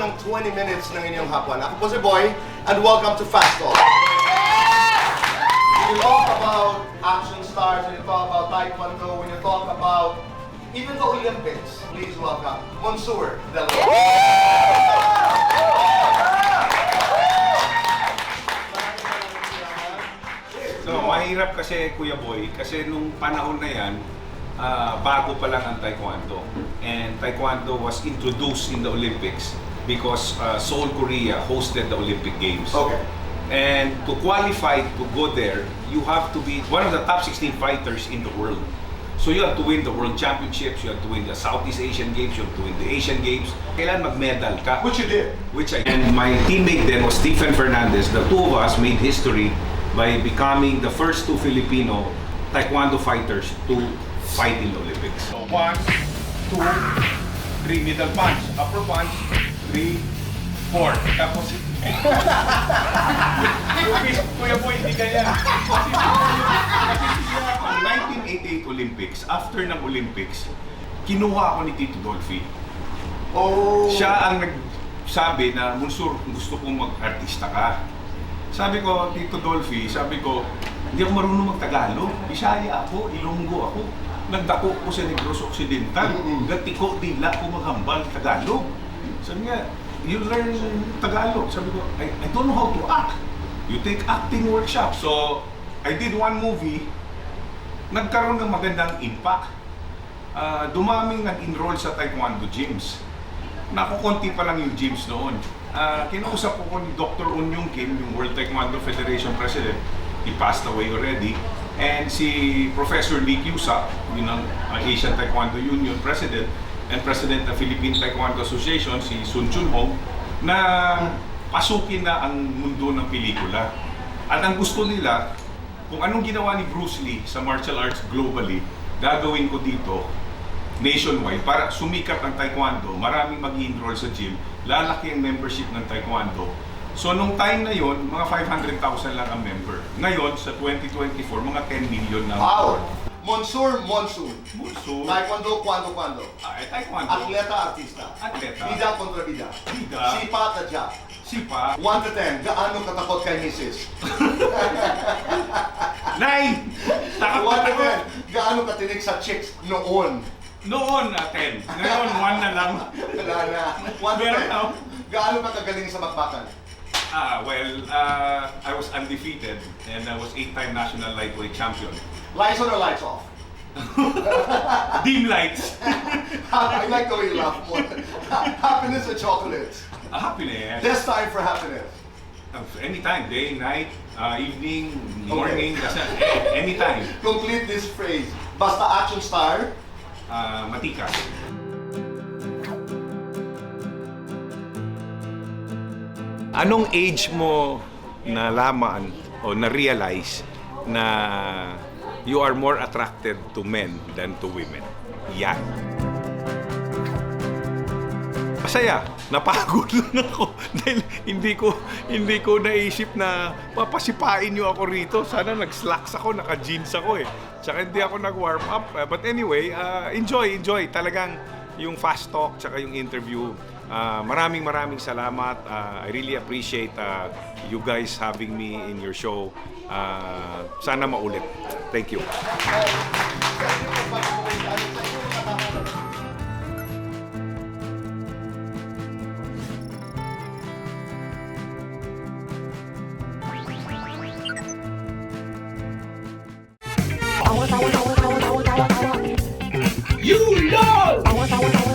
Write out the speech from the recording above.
ng 20 minutes ng inyong hapon. Ako po si Boy, and welcome to Fast Talk. When you talk about action stars, when you talk about Taekwondo, when you talk about even the Olympics, please welcome Monsieur Del Rosario. So, mahirap kasi, Kuya Boy, kasi nung panahon na yan, bago pa lang ang Taekwondo. And Taekwondo was introduced in the Olympics because Seoul, Korea hosted the Olympic Games. Okay. And to qualify to go there, you have to be one of the top 16 fighters in the world. So you have to win the World Championships, you have to win the Southeast Asian Games, you have to win the Asian Games. Kailan mag-medal ka. Which you did. Which I did. And my teammate then was Stephen Fernandez. The two of us made history by becoming the first two Filipino Taekwondo fighters to fight in the Olympics. So 1, 2, 3 middle punch, upper punch, 3, 4. Tapos Kuya Boy, hindi ganyan. Ang 1988 Olympics, after ng Olympics, kinuha ako ni Tito Dolphy. Oh. Siya ang nagsabi na, Monsieur, gusto kong mag-artista ka. Sabi ko, Tito Dolphy, sabi ko, hindi ako marunong mag-Tagalog. Bisaya ako, Ilonggo ako. Nagdako ko sa Negros Occidental. Gatiko, dila ko maghambal Tagalog. Sabi nga, you learn Tagalog. Sabi ko, I don't know how to act. You take acting workshop. So, I did one movie. Nagkaroon ng magandang impact. Dumaming nag-enroll sa Taekwondo gyms. Nakukunti pa lang yung gyms noon. Kinausap ko ni Dr. Un Yung Kim, yung World Taekwondo Federation President. He passed away already. And si Professor Lee Kyusa, yun ang Asian Taekwondo Union President and President ng Philippine Taekwondo Association, si Sun Chun Hong, na pasukin na ang mundo ng pelikula. At ang gusto nila, kung anong ginawa ni Bruce Lee sa martial arts globally, gagawin ko dito nationwide para sumikat ang Taekwondo, maraming mag-i-enroll sa gym, lalaki ang membership ng Taekwondo. So nung time na yon, mga 500,000 lang ang member. Ngayon, sa 2024, mga 10 million na. Wow! Monsieur Monsoon. Monsoon. Taekwondo, kwando. Taekwondo. Atleta, artista. Atleta. Bida kontra bida. Bida. Sipa, tadya. Sipa. 1 to 10, gaano katakot kay Mrs.? 9! 1 to 10, gaano katinig sa chicks noon? Noon, 10. Ngayon, 1 na lang. Wala na. 1 to 10, gaano ka kagaling sa bakbakan? I was undefeated and I was 8-time national lightweight champion. Lights on or lights off? Dim lights. I like the way you laugh more. Happiness or chocolates? Happiness. This time for happiness. Anytime, day, night, evening, morning, anytime. Complete this phrase. Basta action star. Matikas. Anong age mo nalaman o na-realize na you are more attracted to men than to women? Yan. Masaya. Napagod lang ako dahil hindi ko naisip na papasipain niyo ako rito. Sana nag-slacks ako, naka-jeans ako eh. Tsaka hindi ako nag-warm up. But anyway, enjoy. Talagang yung fast talk tsaka yung interview. Maraming salamat. I really appreciate you guys having me in your show. Sana maulit. Thank you. You know!